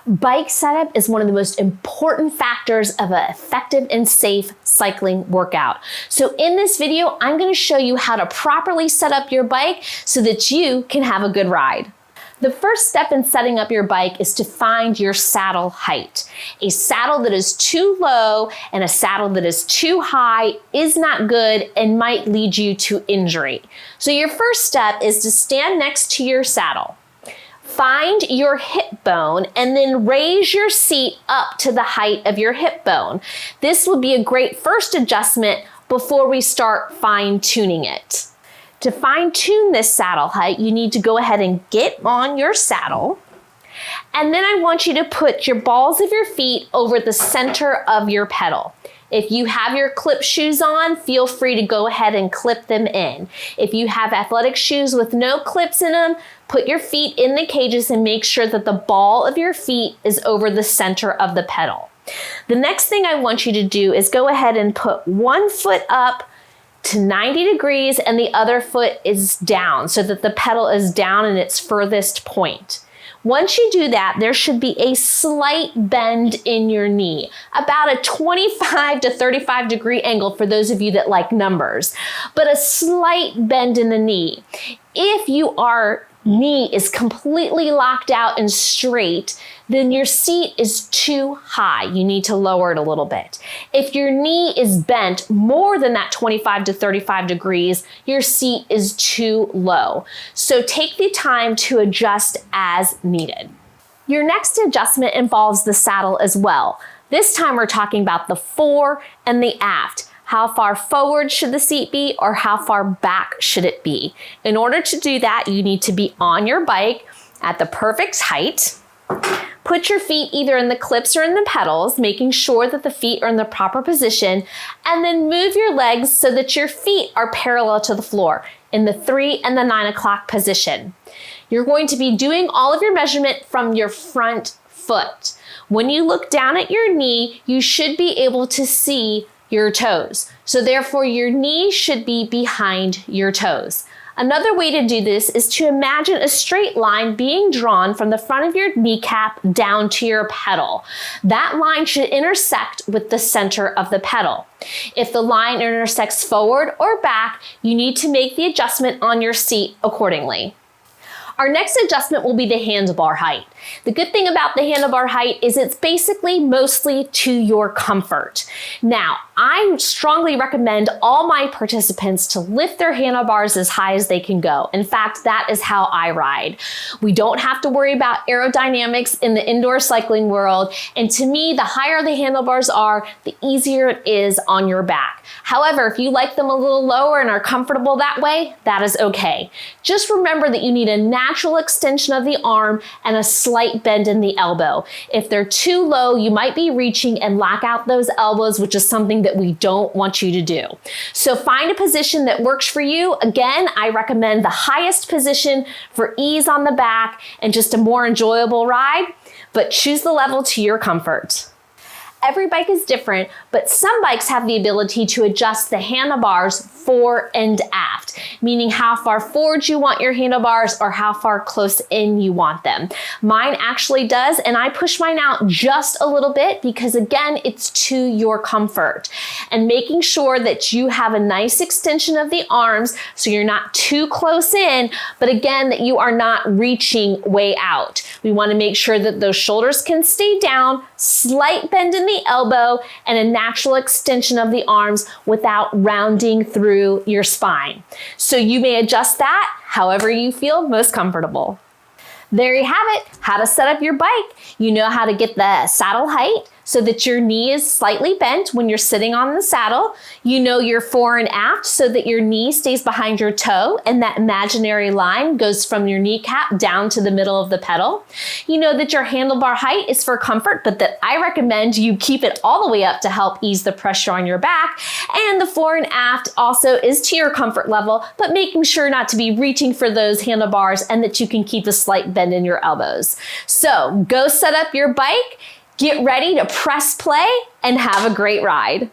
Bike setup is one of the most important factors of an effective and safe cycling workout. So in this video, I'm going to show you how to properly set up your bike so that you can have a good ride. The first step in setting up your bike is to find your saddle height. A saddle that is too low and a saddle that is too high is not good and might lead you to injury. So your first step is to stand next to your saddle. Find your hip bone and then raise your seat up to the height of your hip bone. This will be a great first adjustment before we start fine-tuning it. To fine-tune this saddle height, you need to go ahead and get on your saddle. And then I want you to put your balls of your feet over the center of your pedal. If you have your clip shoes on, feel free to go ahead and clip them in. If you have athletic shoes with no clips in them, put your feet in the cages and make sure that the ball of your feet is over the center of the pedal. The next thing I want you to do is go ahead and put one foot up to 90 degrees and the other foot is down so that the pedal is down in its furthest point. Once you do that, there should be a slight bend in your knee, about a 25 to 35 degree angle for those of you that like numbers, but a slight bend in the knee. If your knee is completely locked out and straight, then your seat is too high. You need to lower it a little bit. If your knee is bent more than that 25 to 35 degrees, your seat is too low. So take the time to adjust as needed. Your next adjustment involves the saddle as well. This time we're talking about the fore and the aft. How far forward should the seat be or how far back should it be? In order to do that, you need to be on your bike at the perfect height. Put your feet either in the clips or in the pedals, making sure that the feet are in the proper position, and then move your legs so that your feet are parallel to the floor in the 3 and the 9 o'clock position. You're going to be doing all of your measurement from your front foot. When you look down at your knee, you should be able to see your toes. So therefore your knee should be behind your toes. Another way to do this is to imagine a straight line being drawn from the front of your kneecap down to your pedal. That line should intersect with the center of the pedal. If the line intersects forward or back, you need to make the adjustment on your seat accordingly. Our next adjustment will be the handlebar height. The good thing about the handlebar height is it's basically mostly to your comfort. Now, I strongly recommend all my participants to lift their handlebars as high as they can go. In fact, that is how I ride. We don't have to worry about aerodynamics in the indoor cycling world. And to me, the higher the handlebars are, the easier it is on your back. However, if you like them a little lower and are comfortable that way, that is okay. Just remember that you need a natural extension of the arm and a slight bend in the elbow. If they're too low, you might be reaching and lock out those elbows, which is something that we don't want you to do. So find a position that works for you. Again, I recommend the highest position for ease on the back and just a more enjoyable ride, but choose the level to your comfort. Every bike is different, but some bikes have the ability to adjust the handlebars fore and aft, meaning how far forward you want your handlebars or how far close in you want them. Mine actually does, and I push mine out just a little bit because again, it's to your comfort. And making sure that you have a nice extension of the arms so you're not too close in, but again, that you are not reaching way out. We want to make sure that those shoulders can stay down, slight bend in the elbow, and a natural extension of the arms without rounding through your spine. So you may adjust that however you feel most comfortable. There you have it, how to set up your bike. You know how to get the saddle height so that your knee is slightly bent when you're sitting on the saddle. You know your fore and aft so that your knee stays behind your toe and that imaginary line goes from your kneecap down to the middle of the pedal. You know that your handlebar height is for comfort, but that I recommend you keep it all the way up to help ease the pressure on your back. And the fore and aft also is to your comfort level, but making sure not to be reaching for those handlebars and that you can keep a slight bend in your elbows. So go set up your bike, get ready to press play, and have a great ride.